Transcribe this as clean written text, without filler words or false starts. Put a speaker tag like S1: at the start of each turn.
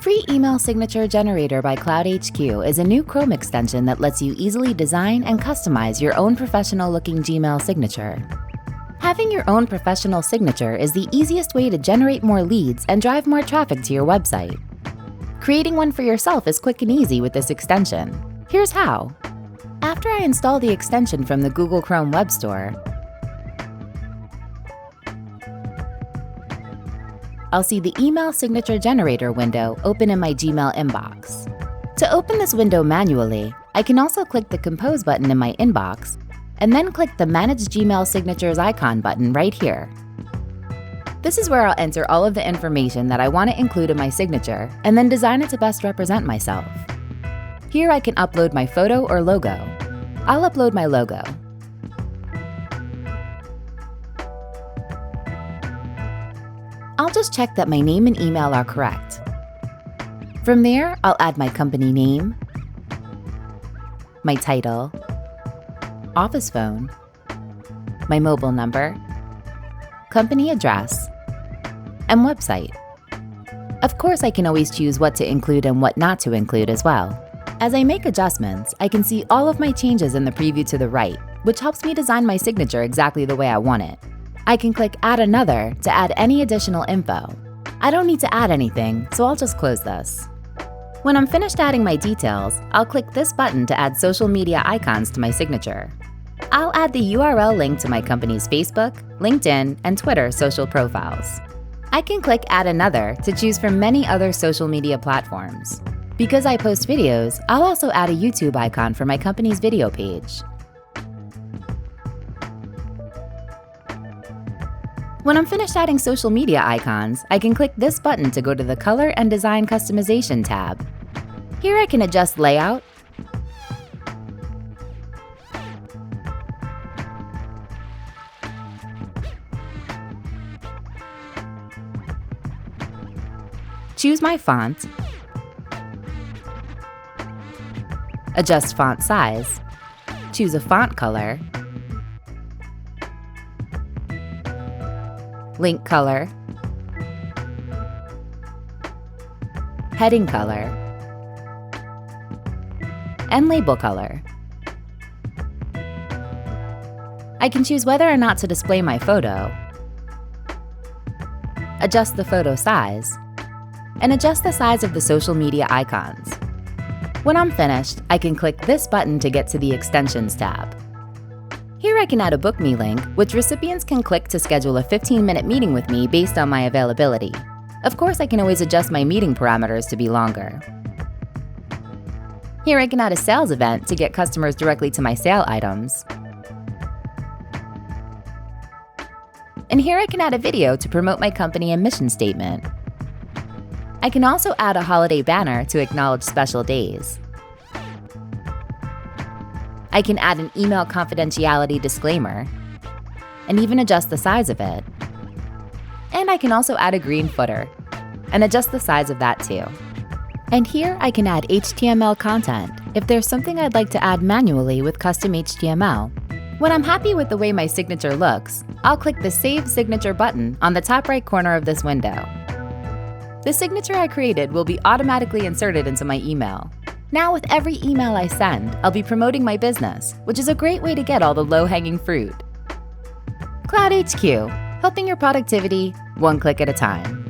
S1: Free Email Signature Generator by cloudHQ is a new Chrome extension that lets you easily design and customize your own professional-looking Gmail signature. Having your own professional signature is the easiest way to generate more leads and drive more traffic to your website. Creating one for yourself is quick and easy with this extension. Here's how. After I install the extension from the Google Chrome Web Store, I'll see the Email Signature Generator window open in my Gmail inbox. To open this window manually, I can also click the Compose button in my inbox and then click the Manage Gmail Signatures icon button right here. This is where I'll enter all of the information that I want to include in my signature and then design it to best represent myself. Here I can upload my photo or logo. I'll upload my logo. I'll just check that my name and email are correct. From there, I'll add my company name, my title, office phone, my mobile number, company address, and website. Of course, I can always choose what to include and what not to include as well. As I make adjustments, I can see all of my changes in the preview to the right, which helps me design my signature exactly the way I want it. I can click Add Another to add any additional info. I don't need to add anything, so I'll just close this. When I'm finished adding my details, I'll click this button to add social media icons to my signature. I'll add the URL link to my company's Facebook, LinkedIn, and Twitter social profiles. I can click Add Another to choose from many other social media platforms. Because I post videos, I'll also add a YouTube icon for my company's video page. When I'm finished adding social media icons, I can click this button to go to the Color and Design Customization tab. Here I can adjust layout, choose my font, adjust font size, choose a font color, link color, heading color, and label color. I can choose whether or not to display my photo, adjust the photo size, and adjust the size of the social media icons. When I'm finished, I can click this button to get to the Extensions tab. Here I can add a Book Me link, which recipients can click to schedule a 15-minute meeting with me based on my availability. Of course, I can always adjust my meeting parameters to be longer. Here I can add a sales event to get customers directly to my sale items. And here I can add a video to promote my company and mission statement. I can also add a holiday banner to acknowledge special days. I can add an email confidentiality disclaimer, and even adjust the size of it. And I can also add a green footer, and adjust the size of that too. And here I can add HTML content if there's something I'd like to add manually with custom HTML. When I'm happy with the way my signature looks, I'll click the Save Signature button on the top right corner of this window. The signature I created will be automatically inserted into my email. Now with every email I send, I'll be promoting my business, which is a great way to get all the low-hanging fruit. cloudHQ, helping your productivity one click at a time.